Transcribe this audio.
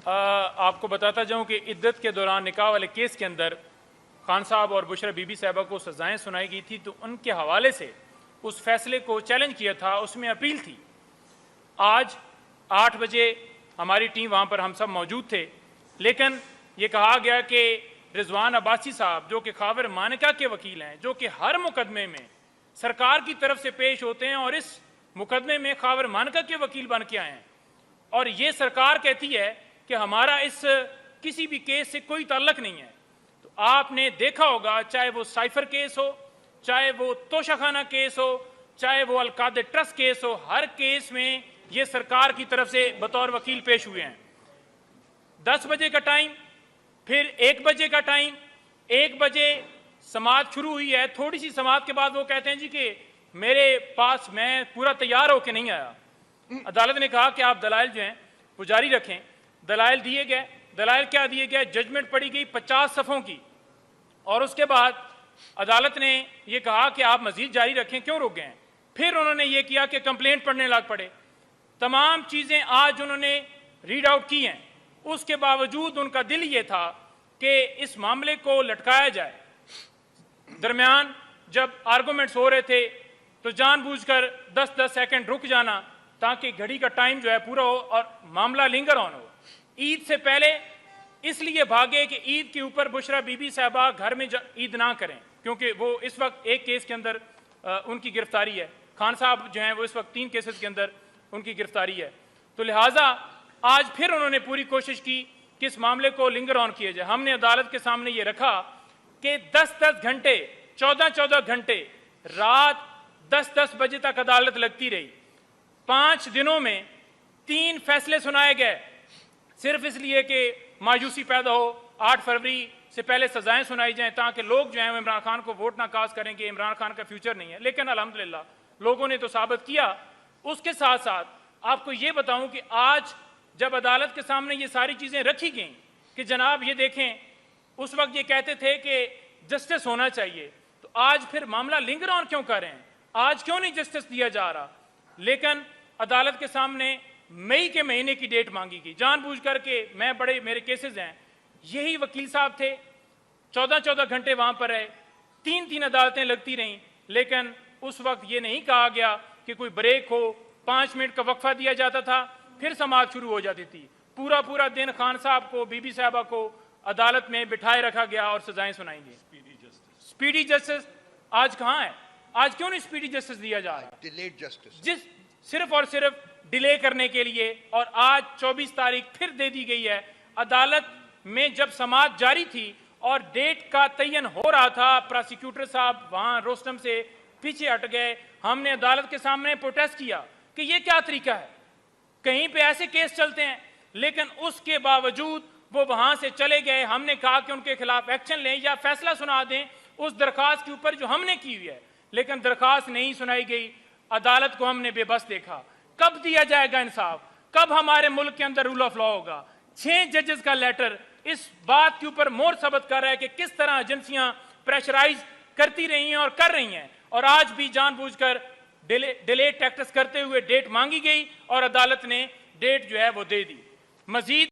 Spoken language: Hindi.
आपको बताता जाऊं कि इद्दत के दौरान निकाह वाले केस के अंदर खान साहब और बुशरा बीबी साहबा को सजाएं सुनाई गई थी, तो उनके हवाले से उस फैसले को चैलेंज किया था, उसमें अपील थी। आज 8 बजे हमारी टीम वहाँ पर हम सब मौजूद थे, लेकिन ये कहा गया कि रिजवान अब्बासी साहब जो कि खावर मानिका के वकील हैं, जो कि हर मुकदमे में सरकार की तरफ से पेश होते हैं और इस मुकदमे में खावर मानिका के वकील बन के आए हैं, और ये सरकार कहती है कि हमारा इस किसी भी केस से कोई ताल्लुक नहीं है। तो आपने देखा होगा, चाहे वो साइफर केस हो, चाहे वो तोशाखाना केस हो, चाहे वो अलकादे ट्रस्ट केस हो, हर केस में ये सरकार की तरफ से बतौर वकील पेश हुए हैं। 10 बजे का टाइम, फिर 1 बजे का टाइम। 1 बजे समाअत शुरू हुई है, थोड़ी सी समाअत के बाद वो कहते हैं जी कि मेरे पास मैं पूरा तैयार होकर नहीं आया। अदालत ने कहा कि आप दलाइल जो हैं वो जारी रखें। दलाइल दिए गए। दलाइल क्या दिए गए? जजमेंट पढ़ी गई 50 सफ़ों की, और उसके बाद अदालत ने यह कहा कि आप मजीद जारी रखें, क्यों रुक गए? फिर उन्होंने ये किया कि कंप्लेंट पढ़ने लग पड़े। तमाम चीज़ें आज उन्होंने रीड आउट की हैं, उसके बावजूद उनका दिल ये था कि इस मामले को लटकाया जाए। दरमियान जब आर्गूमेंट्स हो रहे थे तो जानबूझकर 10-10 सेकंड रुक जाना ताकि घड़ी का टाइम जो है पूरा हो और मामला लिंगर ऑन हो। ईद से पहले इसलिए भागे कि ईद के ऊपर बुशरा बीबी साहबा घर में ईद ना करें, क्योंकि वो इस वक्त एक केस के अंदर उनकी गिरफ्तारी है। खान साहब जो हैं वो इस वक्त 3 केसेस के अंदर उनकी गिरफ्तारी है। तो लिहाजा आज फिर उन्होंने पूरी कोशिश की कि इस मामले को लिंगर ऑन किया जाए। हमने अदालत के सामने ये रखा कि 10-10 घंटे, 14-14 घंटे, रात 10-10 बजे तक अदालत लगती रही। 5 दिनों में 3 फैसले सुनाए गए, सिर्फ इसलिए कि मायूसी पैदा हो, 8 फरवरी से पहले सजाएं सुनाई जाएं ताकि लोग जो हैं इमरान खान को वोट ना कास्ट करें कि इमरान खान का फ्यूचर नहीं है। लेकिन अल्हम्दुलिल्लाह लोगों ने तो साबित किया। उसके साथ साथ आपको ये बताऊं कि आज जब अदालत के सामने ये सारी चीज़ें रखी गई कि जनाब ये देखें, उस वक्त ये कहते थे कि जस्टिस होना चाहिए, तो आज फिर मामला लिंगर ऑन क्यों कर रहे हैं? आज क्यों नहीं जस्टिस दिया जा रहा? लेकिन अदालत के सामने मई के महीने की डेट मांगी गई, जानबूझ करके। मैं बड़े मेरे केसेस हैं, यही वकील साहब थे, 14-14 घंटे वहां पर रहे, 3-3 अदालतें लगती रहीं, लेकिन उस वक्त ये नहीं कहा गया कि कोई ब्रेक हो, 5 मिनट का वक्फा दिया जाता था, फिर समाअत शुरू हो जाती थी। पूरा पूरा दिन खान साहब को, बीबी साहबा को अदालत में बिठाए रखा गया और सजाएं सुनाई गई। स्पीडी जस्टिस आज कहाँ है? आज क्यों नहीं स्पीडी जस्टिस दिया जा रहा? डिलेड जस्टिस, जिस सिर्फ और सिर्फ डिले करने के लिए। और आज 24 तारीख फिर दे दी गई है। अदालत में जब समाअत जारी थी और डेट का तयन हो रहा था, प्रोसिक्यूटर साहब वहां रोस्टम से पीछे हट गए। हमने अदालत के सामने प्रोटेस्ट किया कि ये क्या तरीका है, कहीं पे ऐसे केस चलते हैं, लेकिन उसके बावजूद वो वहां से चले गए। हमने कहा कि उनके खिलाफ एक्शन लें या फैसला सुना दें उस दरखास्त के ऊपर जो हमने की हुई है, लेकिन दरखास्त नहीं सुनाई गई। अदालत को हमने बेबस देखा। कब दिया जाएगा इंसाफ? कब हमारे मुल्क के अंदर रूल ऑफ लॉ होगा? 6 जजेस का लेटर इस बात के ऊपर मोहर साबित कर रहा है कि किस तरह एजेंसियां प्रेशराइज करती रही हैं और कर रही हैं, और आज भी जानबूझकर डिले टैक्टिक्स करते हुए डेट मांगी गई और अदालत ने डेट जो है वो दे दी। मजीद